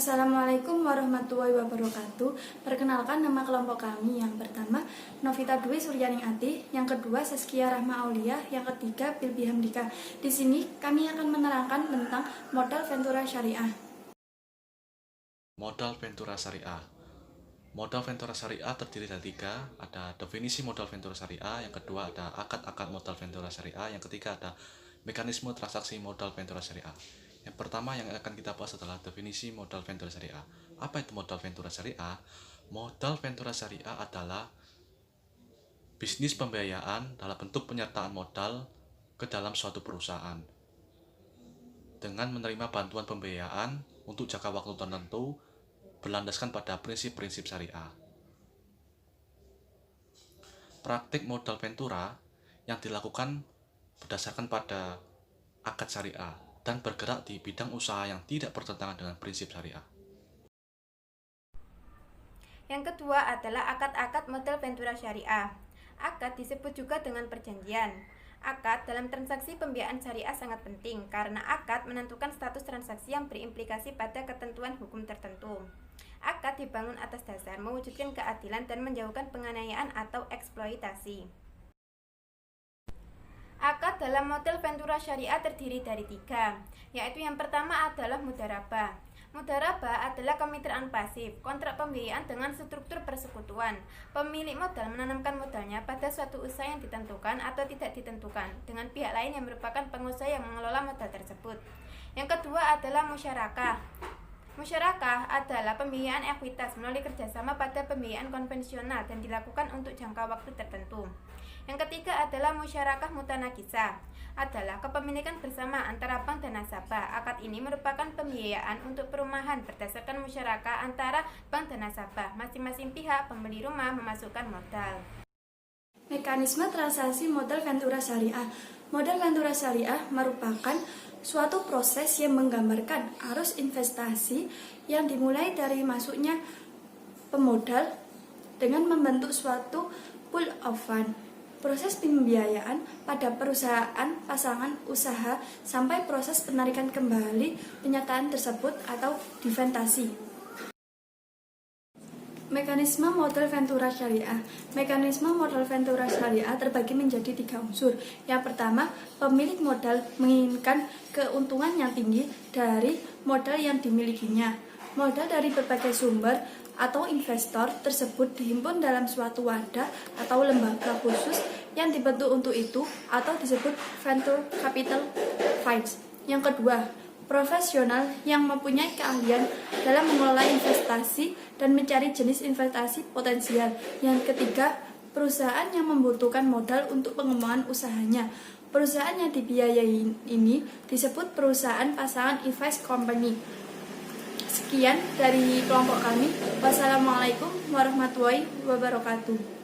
Assalamualaikum warahmatullahi wabarakatuh. Perkenalkan, nama kelompok kami yang pertama Novita Dwi Suryaning Ati, yang kedua Saskia Rahma Aulia, yang ketiga Bilbi Hamdika. Di sini kami akan menerangkan tentang modal Ventura Syariah. Modal Ventura Syariah. Modal Ventura Syariah terdiri dari tiga. Ada definisi modal Ventura Syariah, yang kedua ada akad-akad modal Ventura Syariah, yang ketiga ada mekanisme transaksi modal Ventura Syariah. Yang pertama yang akan kita bahas adalah definisi modal Ventura Syariah. Apa itu modal Ventura Syariah? Modal Ventura Syariah adalah bisnis pembiayaan dalam bentuk penyertaan modal ke dalam suatu perusahaan dengan menerima bantuan pembiayaan untuk jangka waktu tertentu berlandaskan pada prinsip-prinsip syariah. Praktik modal Ventura yang dilakukan berdasarkan pada akad syariah dan bergerak di bidang usaha yang tidak bertentangan dengan prinsip syariah. Yang kedua adalah akad-akad modal Ventura Syariah. Akad disebut juga dengan perjanjian. Akad dalam transaksi pembiayaan syariah sangat penting karena akad menentukan status transaksi yang berimplikasi pada ketentuan hukum tertentu. Akad dibangun atas dasar mewujudkan keadilan dan menjauhkan penganiayaan atau eksploitasi. Akad dalam model Ventura Syariah terdiri dari tiga, yaitu yang pertama adalah mudharabah. Mudharabah adalah kemitraan pasif, kontrak pembiayaan dengan struktur persekutuan. Pemilik modal menanamkan modalnya pada suatu usaha yang ditentukan atau tidak ditentukan dengan pihak lain yang merupakan pengusaha yang mengelola modal tersebut. Yang kedua adalah musyarakah. Musyarakah adalah pembiayaan ekuitas melalui kerjasama pada pembiayaan konvensional dan dilakukan untuk jangka waktu tertentu. Yang ketiga adalah musyarakah mutanakisah, adalah kepemilikan bersama antara bank dan nasabah. Akad ini merupakan pembiayaan untuk perumahan berdasarkan musyarakah antara bank dan nasabah. Masing-masing pihak pembeli rumah memasukkan modal. Mekanisme transaksi modal Ventura Syariah. Modal Ventura Syariah merupakan suatu proses yang menggambarkan arus investasi yang dimulai dari masuknya pemodal dengan membentuk suatu pool of fund. Proses pembiayaan pada perusahaan pasangan usaha sampai proses penarikan kembali penyataan tersebut atau divestasi. Mekanisme modal Ventura Syariah. Mekanisme modal Ventura Syariah terbagi menjadi tiga unsur. Yang pertama, pemilik modal menginginkan keuntungan yang tinggi dari modal yang dimilikinya. Modal dari berbagai sumber atau investor tersebut dihimpun dalam suatu wadah atau lembaga khusus yang dibentuk untuk itu atau disebut venture capital funds. Yang kedua, profesional yang mempunyai keahlian dalam mengelola investasi dan mencari jenis investasi potensial. Yang ketiga, perusahaan yang membutuhkan modal untuk pengembangan usahanya. Perusahaan yang dibiayai ini disebut perusahaan pasangan invest company. Sekian dari kelompok kami. Wassalamualaikum warahmatullahi wabarakatuh.